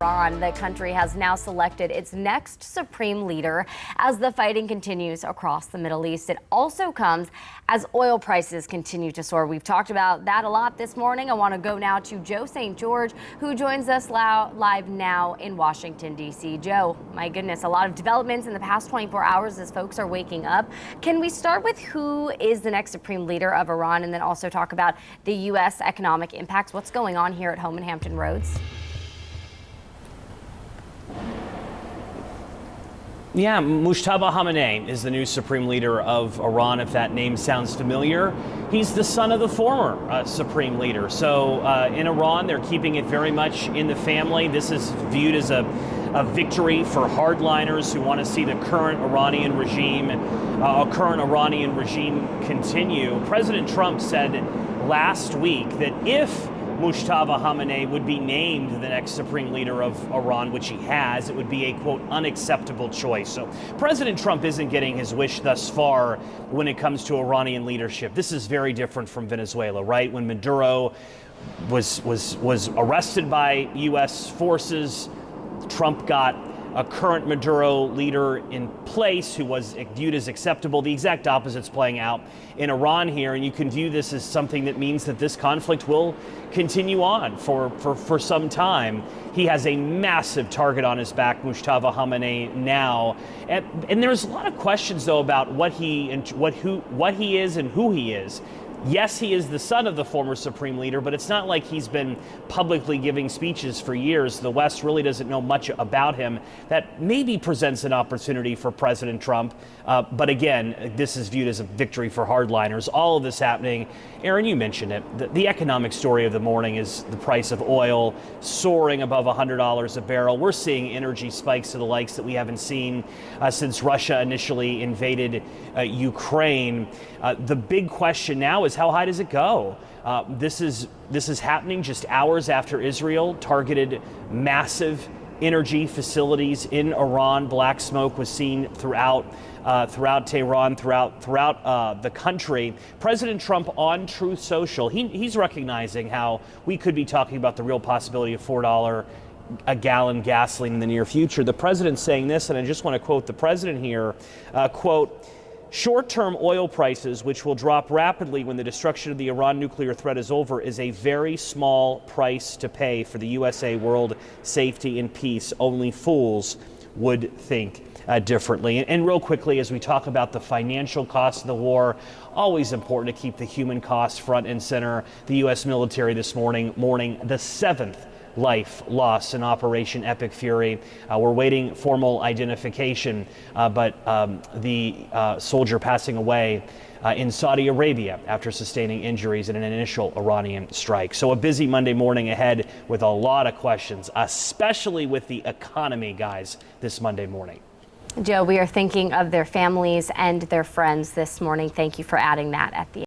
Iran. The country has now selected its next supreme leader as the fighting continues across the Middle East. It also comes as oil prices continue to soar. We've talked about that a lot this morning. I want to go now to Joe St. George, who joins us live now in Washington, D.C. Joe, my goodness, a lot of developments in the past 24 hours as folks are waking up. Can we start with who is the next supreme leader of Iran and then also talk about the U.S. economic impacts? What's going on here at home in Hampton Roads? Yeah, Mojtaba Khamenei is the new supreme leader of Iran, if that name sounds familiar. He's the son of the former supreme leader. So in Iran, they're keeping it very much in the family. This is viewed as a victory for hardliners who want to see the current Iranian regime continue. President Trump said last week that if Mojtaba Khamenei would be named the next supreme leader of Iran, which he has, it would be a, quote, unacceptable choice. So President Trump isn't getting his wish thus far when it comes to Iranian leadership. This is very different from Venezuela, right? When Maduro was arrested by U.S. forces, Trump got a current Maduro leader in place who was viewed as acceptable. The exact opposite's playing out in Iran here, and you can view this as something that means that this conflict will continue on for some time. He has a massive target on his back, Mojtaba Khamenei, now, and there's a lot of questions though about what he is and who he is. Yes, he is the son of the former supreme leader, but it's not like he's been publicly giving speeches for years. The West really doesn't know much about him. That maybe presents an opportunity for President Trump. But again, this is viewed as a victory for hardliners. All of this happening, Aaron, you mentioned it. The economic story of the morning is the price of oil soaring above $100 a barrel. We're seeing energy spikes to the likes that we haven't seen since Russia initially invaded Ukraine. The big question now is, how high does it go? This is happening just hours after Israel targeted massive energy facilities in Iran. Black smoke was seen throughout Tehran, throughout the country. President Trump on Truth Social, he's recognizing how we could be talking about the real possibility of $4 a gallon gasoline in the near future. The president's saying this, and I just want to quote the president here, quote, "Short-term oil prices, which will drop rapidly when the destruction of the Iran nuclear threat is over, is a very small price to pay for the USA, world safety and peace. Only fools would think differently." And real quickly, as we talk about the financial costs of the war, always important to keep the human costs front and center. The U.S. military this morning mourning the 7th life lost in Operation Epic Fury. We're waiting formal identification, but the soldier passing away in Saudi Arabia after sustaining injuries in an initial Iranian strike. So a busy Monday morning ahead with a lot of questions, especially with the economy, guys, this Monday morning. Joe, we are thinking of their families and their friends this morning. Thank you for adding that at the end.